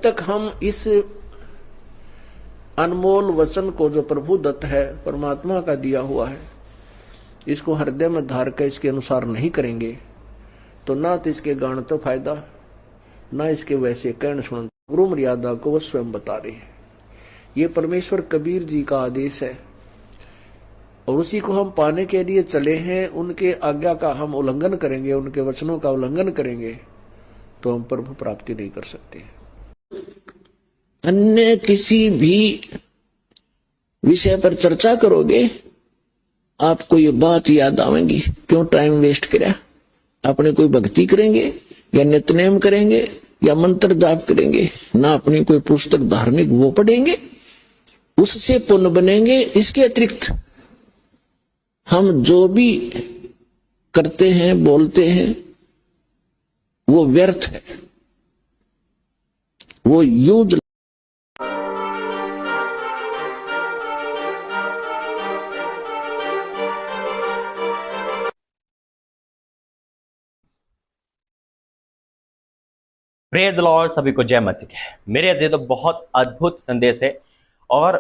तक हम इस अनमोल वचन को, जो प्रभु दत्त है, परमात्मा का दिया हुआ है, इसको हृदय में धार कर इसके अनुसार नहीं करेंगे तो ना तो इसके गान तो फायदा, ना इसके वैसे कहन सुन। गुरु मर्यादा को वह स्वयं बता रहे हैं। ये परमेश्वर कबीर जी का आदेश है और उसी को हम पाने के लिए चले हैं। उनके आज्ञा का हम उल्लंघन करेंगे, उनके वचनों का उल्लंघन करेंगे तो हम प्रभु प्राप्ति नहीं कर सकते। अन्य किसी भी विषय पर चर्चा करोगे, आपको ये बात याद आवेगी, क्यों टाइम वेस्ट करा। अपने कोई भक्ति करेंगे या नित्यनेम करेंगे या मंत्र जाप करेंगे, ना अपनी कोई पुस्तक धार्मिक वो पढ़ेंगे, उससे पुण्य बनेंगे। इसके अतिरिक्त हम जो भी करते हैं, बोलते हैं, वो व्यर्थ है, वो यूज। प्रेज द लॉर्ड, सभी को जय मसीह। मेरे अजीज, तो बहुत अद्भुत संदेश है। और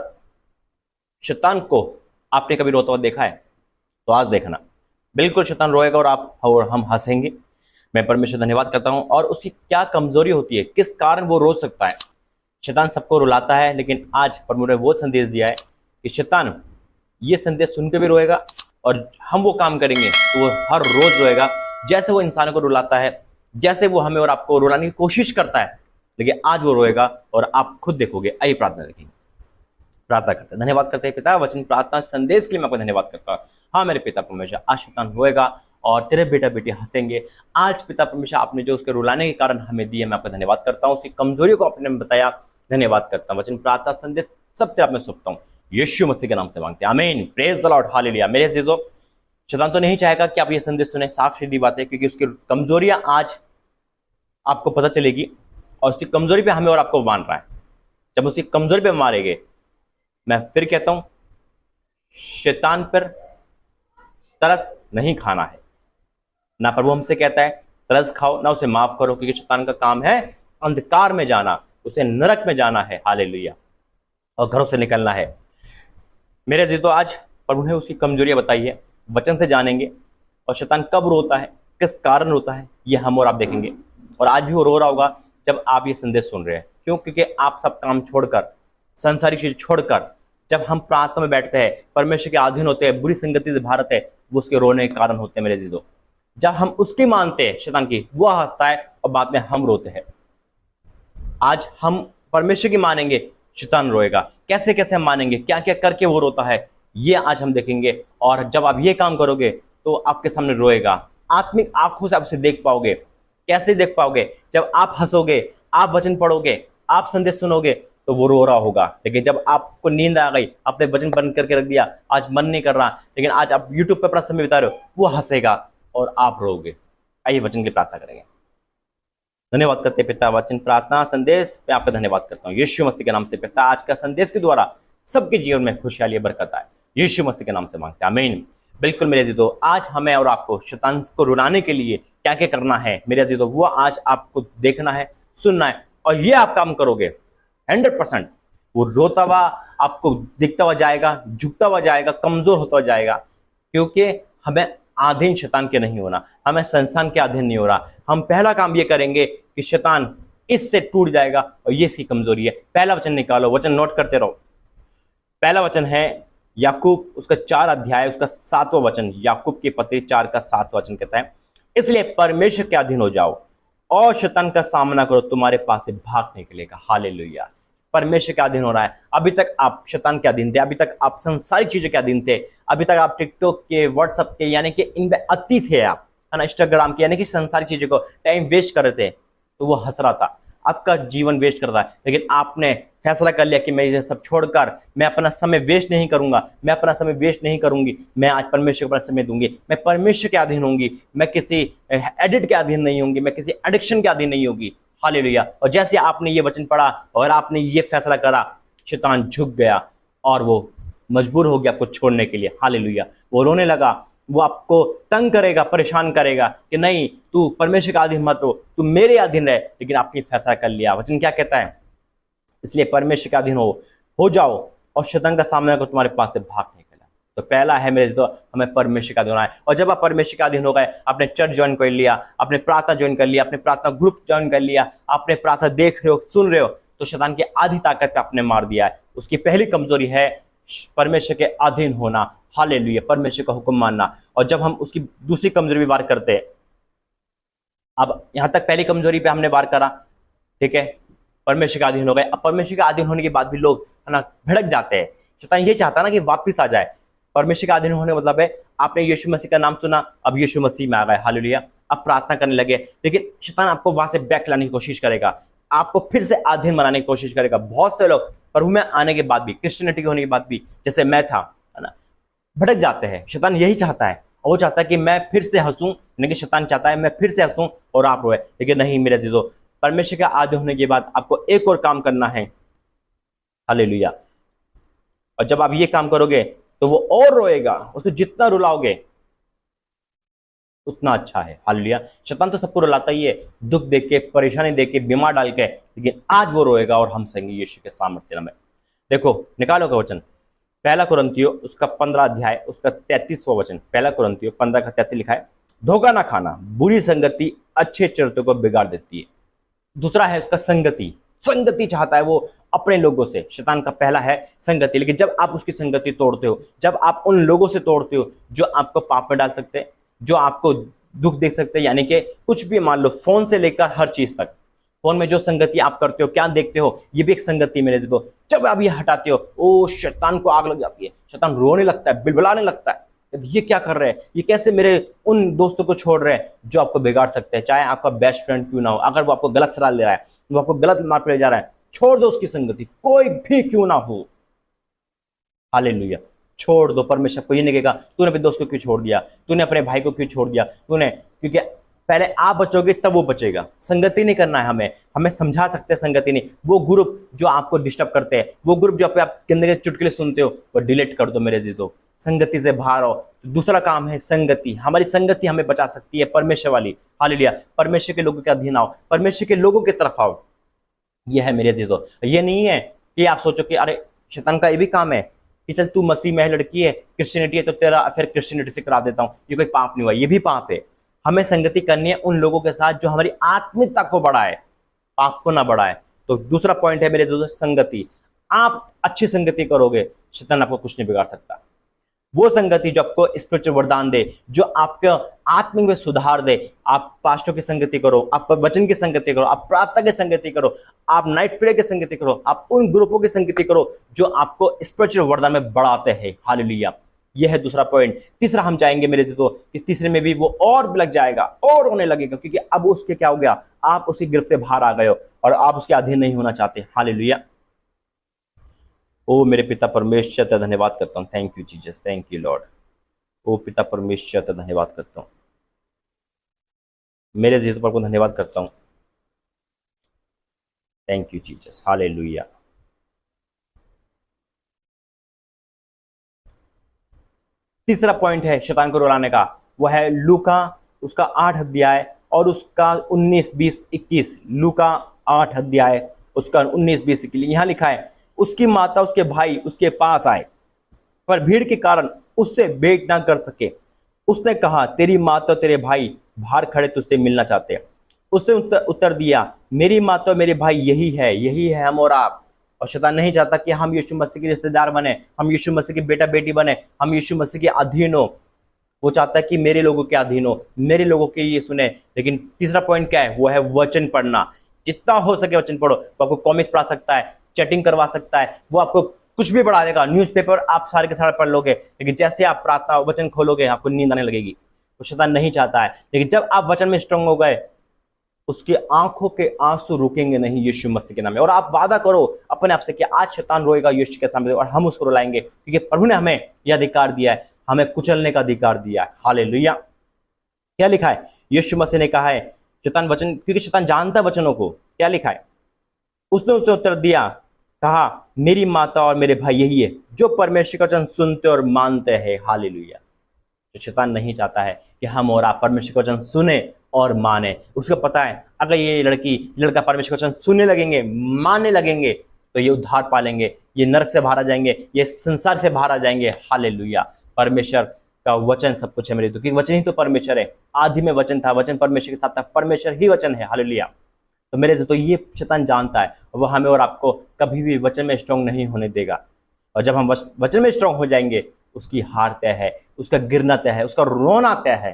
शैतान को आपने कभी रोता हुआ देखा है? तो आज देखना, बिल्कुल शैतान रोएगा और हम हंसेंगे। मैं परमेश्वर धन्यवाद करता हूं। और उसकी क्या कमजोरी होती है, किस कारण वो रो सकता है। शैतान सबको रुलाता है, लेकिन आज परमेश्वर ने वो संदेश दिया है कि शैतान ये संदेश सुनकर भी रोएगा और हम वो काम करेंगे तो वो हर रोज रोएगा। जैसे वो इंसानों को रुलाता है, जैसे वो हमें और आपको रुलाने की कोशिश करता है, लेकिन आज वो रोएगा और आप खुद देखोगे। आइए प्रार्थना रखेंगे, प्रार्थना करते हैं। धन्यवाद करते हैं पिता, वचन प्रार्थना संदेश के लिए मैं आपको धन्यवाद करता हूँ। हाँ मेरे पिता परमेश्वर, आज शैतान रोएगा और तेरे बेटा बेटी हंसेंगे। आज पिता परमेश्वर, आपने जो उसके रुलाने के कारण हमें दिए, मैं आपका धन्यवाद करता हूँ। उसकी कमजोरी को आपने बताया, धन्यवाद करता हूँ। वचन प्रार्थना संदेश सब तेरे आप में सौंपता हूँ, यीशु मसीह के नाम से मांगते हैं, आमीन। Praise the Lord, hallelujah. मेरे अजीजों, शैतान तो नहीं चाहेगा कि आप ये संदेश सुने, साफ सीधी बात है, क्योंकि उसकी कमजोरियां आज आपको पता चलेगी और उसकी कमजोरी पे हमें और आपको मान रहा है। जब उसकी कमजोरी पे मारेंगे, मैं फिर कहता हूं, शैतान पर तरस नहीं खाना है। ना प्रभु हमसे कहता है तरस खाओ, ना उसे माफ करो, क्योंकि शैतान का काम है अंधकार में जाना, उसे नरक में जाना है, हालेलुया, और घरों से निकलना है। मेरे अजीजों, आज प्रभु ने उसकी कमजोरियां बताई है, वचन से जानेंगे। और शैतान कब रोता है, किस कारण रोता है, ये हम और आप देखेंगे। और आज भी वो रो रहा होगा जब आप ये संदेश सुन रहे हैं। क्यों? क्योंकि आप सब काम छोड़कर, संसारिक चीज छोड़कर, जब हम प्रार्थना में बैठते हैं, परमेश्वर के अधीन होते हैं, बुरी संगति से भारत है, वो उसके रोने के कारण होते हैं। मेरे अजीजों, जब हम उसकी मानते हैं शैतान की, वो हंसता है और बाद में हम रोते हैं। आज हम परमेश्वर की मानेंगे, शैतान रोएगा। कैसे कैसे हम मानेंगे, क्या क्या करके वो रोता है, ये आज हम देखेंगे। और जब आप ये काम करोगे तो आपके सामने रोएगा। आत्मिक आंखों से आप उसे देख पाओगे। कैसे देख पाओगे? जब आप हंसोगे, आप वचन पढ़ोगे, आप संदेश सुनोगे, तो वो रो रहा होगा। लेकिन जब आपको नींद आ गई, आपने वचन बंद करके रख दिया, आज मन नहीं कर रहा, लेकिन आज आप यूट्यूब पर अपना समय बिता रहे हो, वो हंसेगा और आप रोगे। आइए वचन के लिए प्रार्थना करेंगे। धन्यवाद करते पिता, वचन प्रार्थना संदेश पे आपका धन्यवाद करता हूँ, यीशु मसीह के नाम से पिता। आज का संदेश के द्वारा सबके जीवन में खुशहाली बरकत आए, यीशु मसीह के नाम से मांगते हैं, आमीन। बिल्कुल मेरे अजीजों, आज हमें और आपको शैतान को रुलाने के लिए क्या क्या करना है मेरे अजीजों, वो आज आपको देखना है, सुनना है। और ये आप काम करोगे 100%, वो रोता हुआ आपको दिखता हुआ जाएगा, झुकता हुआ जाएगा, कमजोर होता हुआ जाएगा। क्योंकि हमें अधीन शैतान के नहीं होना, हमें संसार के अधीन नहीं हो रहा। हम पहला काम ये करेंगे कि शैतान इससे टूट जाएगा, और ये इसकी कमजोरी है। पहला वचन निकालो, वचन नोट करते रहो। पहला वचन है याकूब, उसका 4 अध्याय, उसका 7वां वचन। याकूब के पत्री 4 का 7वां वचन कहता है, इसलिए परमेश्वर के अधीन हो जाओ और शैतान का सामना करो, तुम्हारे पास से भाग निकलेगा। हालेलुया। परमेश्वर के अधीन हो रहा है। अभी तक आप शैतान के अधीन थे, अभी तक आप संसारिक चीजों के अधीन थे, अभी तक आप टिकटॉक के, व्हाट्सएप के, यानी कि इनमें अति थे आप, है ना, इंस्टाग्राम के, यानी कि संसारिक चीजों को टाइम वेस्ट कर रहे थे। तो वो हंस रहा था, आपका जीवन वेस्ट कर रहा है। लेकिन आपने फैसला कर लिया कि मैं ये सब छोड़कर मैं अपना समय वेस्ट नहीं करूंगा, मैं अपना समय वेस्ट नहीं करूंगी, मैं आज परमेश्वर को अपना समय दूंगी, मैं परमेश्वर के अधीन होंगी, मैं किसी एडिट के अधीन नहीं होंगी, मैं किसी एडिक्शन के अधीन नहीं होगी। हालेलुया। और जैसे आपने ये वचन पढ़ा और आपने ये फैसला करा, शैतान झुक गया और वो मजबूर हो गया आपको छोड़ने के लिए। हालेलुया। वो रोने लगा, वो आपको तंग करेगा, परेशान करेगा कि नहीं, तू परमेश्वर का अधीन मत हो, तू मेरे अधीन रहे। लेकिन आपने फैसला कर लिया। वचन क्या कहता है? इसलिए परमेश्वर के अधीन हो जाओ और शैतान का सामना करो, तुम्हारे पास से भाग निकला। तो पहला है मेरे तो हमें परमेश्वर का अधीन होना है। और जब आप परमेश्वर का अधीन हो गए, आपने चर्च ज्वाइन कर लिया, आपने प्रार्थना ज्वाइन कर लिया, आपने प्रार्थना ग्रुप ज्वाइन कर लिया, आपने प्रार्थना देख रहे हो, सुन रहे हो, तो शैतान की आधी ताकत पे आपने मार दिया है। उसकी पहली कमजोरी है परमेश्वर के अधीन होना, हालेलुया, परमेश्वर का हुक्म मानना। और जब हम उसकी दूसरी कमजोरी भी वार करते हैं, अब यहां तक पहली कमजोरी पे हमने वार करा, ठीक है, परमेश्वर का अधीन हो गए। अब परमेश्वर का अधीन होने के बाद भी लोग है ना भड़क जाते हैं। शैतान ये चाहता है ना कि वापस आ जाए। परमेश्वर का अधीन होने का मतलब है आपने यीशु मसीह का नाम सुना, अब यीशु मसीह में आ गए, हालेलुया, अब प्रार्थना करने लगे, लेकिन शैतान आपको वहां से बैक लाने की कोशिश करेगा, आपको फिर से अधीन बनाने की कोशिश करेगा। बहुत से लोग प्रभु में आने के बाद भी, क्रिश्चियनिटी होने के बाद भी, जैसे मैं था, है ना, भटक जाते हैं। शैतान यही चाहता है, और वो चाहता है कि मैं फिर से हंसूं, लेकिन शैतान चाहता है मैं फिर से हंसूं और आप रोए। लेकिन नहीं मेरे अजीजों, परमेश्वर के आधीन होने के बाद आपको एक और काम करना है, हालेलुया। और जब आप ये काम करोगे तो वो और रोएगा, उसको जितना रुलाओगे उतना अच्छा है, हालेलुया। शैतान तो सबको रुलाता ही है, दुख देख के, परेशानी देख के, बीमार डाल के, लेकिन आज वो रोएगा और हम सहेंगे यीशु के सामर्थ्य में। देखो निकालो का वचन, पहला कुरिन्थियों उसका 15 अध्याय उसका 33वां वचन, पहला कुरिन्थियों 15 का 33 लिखा है, धोखा ना खाना, बुरी संगति अच्छे चरित्र को बिगाड़ देती है। दूसरा है उसका संगति, संगति चाहता है वो अपने लोगों से। शैतान का पहला है संगति, लेकिन जब आप उसकी संगति तोड़ते हो, जब आप उन लोगों से तोड़ते हो जो आपको पाप में डाल सकते हैं, जो आपको दुख दे सकते हैं, यानी कि कुछ भी, मान लो फोन से लेकर हर चीज तक, फोन में जो संगति आप करते हो, क्या देखते हो, ये भी एक संगति मेरे दो। जब आप ये हटाते हो, ओ शैतान को आग लग जाती है, शैतान रोने लगता है, बिलबिलाने लगता है, ये क्या कर रहे हैं, ये कैसे मेरे उन दोस्तों को छोड़ रहे हैं जो आपको बिगाड़ सकते हैं, चाहे आपका बेस्ट फ्रेंड क्यों ना हो। अगर वो आपको गलत सलाह ले रहा है, वो आपको गलत मार्ग पे ले जा रहा है, छोड़ दो उसकी संगति, कोई भी क्यों ना हो, हालेलुया, छोड़ दो। परमेश्वर को ये नहीं कहेगा तूने अपने दोस्त को क्यों छोड़ दिया, तूने अपने भाई को क्यों छोड़ दिया, तूने, क्योंकि पहले आप बचोगे तब वो बचेगा। संगति नहीं करना है हमें समझा सकते हैं, संगति नहीं। वो ग्रुप जो आपको डिस्टर्ब करते हैं, वो ग्रुप जो आप गंदे के चुटकुले सुनते हो, वो डिलीट कर दो मेरे जीतो, संगति से बाहर आओ। तो दूसरा काम है संगति, हमारी संगति हमें बचा सकती है, परमेश्वर वाली, हालेलुया। परमेश्वर के लोगों के अधीन आओ, परमेश्वर के लोगों की तरफ आओ। यह है मेरे जीतो। ये नहीं है कि आप सोचो कि अरे शैतान का ये भी काम है कि चल तू मसीह में लड़की है, क्रिश्चियनिटी है, तो तेरा अफेयर क्रिश्चियनिटी से करा देता हूँ, ये कोई पाप नहीं हुआ, ये भी पाप है। हमें संगति करनी है उन लोगों के साथ जो हमारी आत्मिकता को बढ़ाए, पाप को ना बढ़ाए। तो दूसरा पॉइंट है मेरे दोस्तों, संगति। आप अच्छी संगति करोगे, शैतान आपको कुछ नहीं बिगाड़ सकता। वो संगति जो आपको स्पिरिचुअल वरदान दे, जो आपके आत्मिक में सुधार दे। आप पास्टों की संगति करो, आप वचन की संगति करो, आप प्रार्थना की संगति करो, आप नाइट प्रेयर की संगति करो, आप उन ग्रुपों की संगति करो जो आपको स्पिरिचुअल वरदान में बढ़ाते हैं, हालेलुया। यह है दूसरा पॉइंट। तीसरा हम जाएंगे मेरे से, तो कि तीसरे में भी वो और लग जाएगा और होने लगेगा, क्योंकि अब उसके क्या हो गया, आप उसकी गिरफ्त से बाहर आ गए हो और आप उसके अधीन नहीं होना चाहते, हालेलुया। ओ मेरे पिता परमेश्वर तेरा धन्यवाद करता हूँ, thank you Jesus, thank you Lord. ओ पिता परमेश्वर तेरा धन्यवाद करता हूँ, मेरे जीत पर को धन्यवाद करता हूँ, थैंक यू जीसस, हालेलुया। तीसरा पॉइंट है शैतान को रुलाने का, वो है लूका उसका 8 अध्याय और उसका 19, 20, 21। लूका 8 अध्याय उसका 19, 20, 21। यहां लिखा है, उसकी माता उसके भाई उसके पास आए, पर भीड़ के कारण उससे भेंट ना कर सके। उसने कहा, तेरी माता और तेरे भाई बाहर खड़े तुझसे मिलना चाहते हैं। उसने उत्तर दिया, मेरी माता और मेरे भाई यही है हम और आप। और शैतान नहीं चाहता कि हम यीशु मसीह के रिश्तेदार बने, हम यीशु मसीह के बेटा बेटी बने, हम यीशु मसीह के अधीन हो। वो चाहता है कि मेरे लोगों के अधीन हो, मेरे लोगों के ये सुने। लेकिन तीसरा पॉइंट क्या है, वो है वचन पढ़ना। जितना हो सके वचन पढ़ो। वो आपको कॉमिक्स पढ़ा सकता है, चैटिंग करवा सकता है, वो आपको कुछ भी बढ़ा देगा। न्यूज़पेपर आप सारे के सारे पढ़ लोगे, लेकिन जैसे आप प्रार्थना वचन खोलोगे आपको नींद आने लगेगी। तो शैतान नहीं चाहता है। लेकिन जब आप वचन में स्ट्रांग हो गए, उसके आंखों के आंसू रुकेंगे नहीं यीशु मसीह के नाम में। और आप वादा करो अपने आप से कि आज शैतान रोएगा यीशु के सामने और हम उसको रुलाएंगे, क्योंकि प्रभु ने हमें यह अधिकार दिया है, हमें कुचलने का अधिकार दिया है, हालेलुया। क्या लिखा है, यीशु मसीह ने कहा है, शैतान वचन, क्योंकि शैतान जानता है वचनों को। क्या लिखा है, उसने उसे उत्तर दिया, कहा, मेरी माता और मेरे भाई यही है जो परमेश्वर का वचन सुनते और मानते हैं, हालेलुया। तो शैतान नहीं चाहता है कि हम और आप परमेश्वर का वचन सुने और माने। उसको पता है अगर ये लड़का परमेश्वर का वचन सुनने लगेंगे, मानने लगेंगे, तो ये उद्धार पालेंगे, ये नरक से बाहर आ जाएंगे, ये संसार से बाहर आ जाएंगे। हालेलुया। परमेश्वर का वचन सब कुछ है मेरे, तो क्योंकि वचन ही तो परमेश्वर है। आदि में वचन था, वचन परमेश्वर के साथ था, परमेश्वर ही वचन है। हालेलुया। तो मेरे से तो ये शैतान जानता है, वो हमें और आपको कभी भी वचन में स्ट्रांग नहीं होने देगा। और जब हम वचन में स्ट्रांग हो जाएंगे, उसकी हार तय है, उसका गिरना तय है, उसका रोना तय है।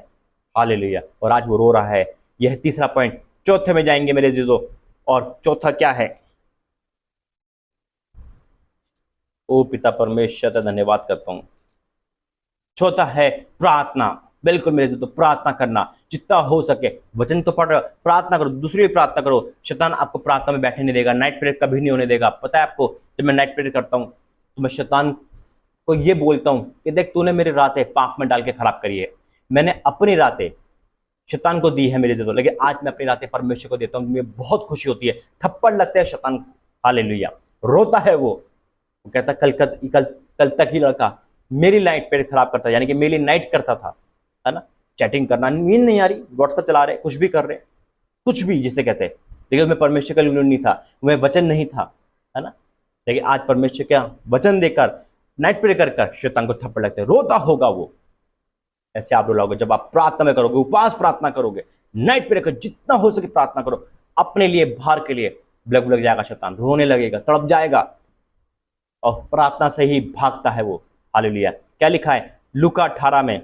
हालेलुया। और आज वो रो रहा है। यह तीसरा पॉइंट। चौथे में जाएंगे मेरे जीजो, और चौथा क्या है? ओ पिता परमेश्वर का धन्यवाद करता हूं। चौथा है प्रार्थना। बिल्कुल मेरे जीजो, प्रार्थना करना जितना हो सके। वचन तो पढ़, प्रार्थना करो, दूसरी भी प्रार्थना करो। शैतान आपको प्रार्थना में बैठने नहीं देगा, नाइट प्रेयर कभी नहीं होने देगा। पता है आपको, जब मैं नाइट प्रेयर करता हूं तो मैं शैतान को ये बोलता हूं कि देख, तूने मेरी रातें पाप में डाल के खराब करी है। मैंने अपनी रातें शैतान को दी है मेरे जीजो, लेकिन आज मैं अपनी रातें परमेश्वर को देता हूं। मुझे बहुत खुशी होती है। थप्पड़ लगता है शैतान, हालेलुया, रोता है वो कहता कल तक ही लड़का मेरी नाइट प्रेयर खराब करता, यानी कि मेरी नाइट करता था, है ना, चैटिंग करना, नींद नहीं आ रही, व्हाट्सएप चला रहे, कुछ भी कर रहे, कुछ भी जिसे कहते हैं। लेकिन उसमें परमेश्वर का यूनियन नहीं था, वह वचन नहीं था, है ना। लेकिन आज परमेश्वर क्या वचन देकर नाइट प्रेयर कर शैतान को थप्पड़ लगते, रोता होगा वो। ऐसे आप रोगे जब आप प्रार्थना में करोगे, उपवास प्रार्थना करोगे, नाइट प्रेयर कर, जितना हो सके प्रार्थना करो अपने लिए, बाहर के लिए। ब्लग लग जाएगा, शैतान रोने लगेगा, तड़प जाएगा, और प्रार्थना से ही भागता है वो। हालेलुया। क्या लिखा है लूका 18 में?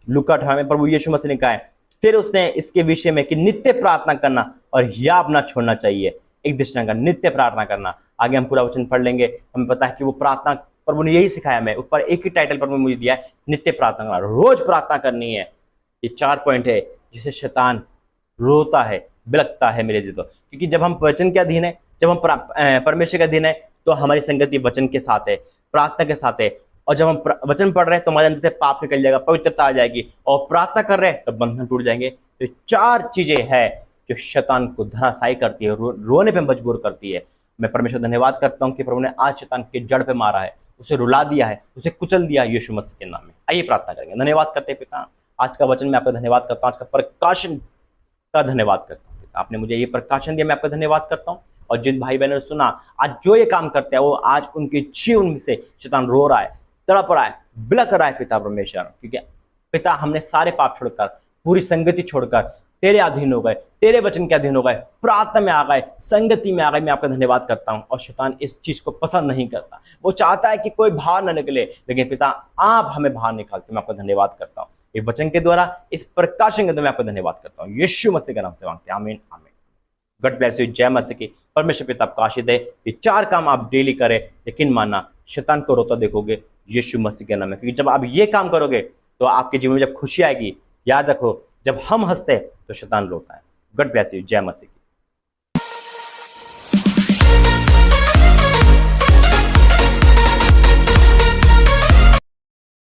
लूका 18 में प्रभु यीशु मसीह ने कहा है, फिर उसने इसके विषय में कि नित्य प्रार्थना करना और याब ना छोड़ना चाहिए। एक दृष्टांत का नित्य प्रार्थना करना। आगे हम पूरा वचन पढ़ लेंगे, हमें पता है कि वो प्रार्थना प्रभु ने यही सिखाया। मैं ऊपर एक ही टाइटल पर मुझे दिया है, नित्य प्रार्थना करना, रोज प्रार्थना करनी है। ये 4 पॉइंट है जिसे शैतान रोता है, बिलखता है मेरे जीतो। क्योंकि जब हम वचन के अधीन है, जब हम परमेश्वर के अधीन है, तो हमारी संगति वचन के साथ है, प्रार्थना के साथ है। और जब हम वचन पढ़ रहे हैं तो हमारे अंदर से पाप निकल जाएगा, पवित्रता आ जाएगी, और प्रार्थना कर रहे हैं तो बंधन टूट जाएंगे। तो 4 चीजें हैं जो शैतान को धराशायी करती है, रोने पे मजबूर करती है। मैं परमेश्वर धन्यवाद करता हूँ कि प्रभु ने आज शैतान के जड़ पे मारा है, उसे रुला दिया है, उसे कुचल दिया है यीशु मसीह के नाम में। आइए प्रार्थना करेंगे। धन्यवाद करते हैं पिता, आज का वचन मैं आपका धन्यवाद करता हूँ, आज का प्रकाशन का धन्यवाद करता हूँ। आपने मुझे ये प्रकाशन दिया, मैं आपका धन्यवाद करता हूँ। और जिन भाई बहनों ने सुना, आज जो ये काम करते हैं, वो आज उनके जीवन में से शैतान रो रहा है, तड़प रहा है, बिलख रहा है पिता परमेश्वर। क्योंकि पिता हमने सारे पाप छोड़कर, पूरी संगति छोड़कर तेरे अधीन हो गए, तेरे वचन के अधीन हो गए, प्रार्थना में आ गए, संगति में आ गए। मैं आपका धन्यवाद करता हूं। और शैतान इस चीज को पसंद नहीं करता, वो चाहता है कि कोई बाहर न निकले, लेकिन पिता आप हमें बाहर निकालते। मैं आपका धन्यवाद करता हूँ, इस वचन के द्वारा, इस प्रकाशन के द्वारा मैं आपका धन्यवाद करता हूँ। यीशु मसीह के नाम से मांगते हैं, आमीन आमीन। God bless you. जय मसीह की। परमेश्वर पिता आपको आशीष दे। ये 4 काम आप डेली करें, यकीन मानना शैतान को रोता देखोगे यीशु मसीह के नाम में। क्योंकि जब आप ये काम करोगे तो आपके जीवन में जब खुशी आएगी, याद रखो, जब हम हंसते तो शैतान रोता है। God bless you. जय मसीह।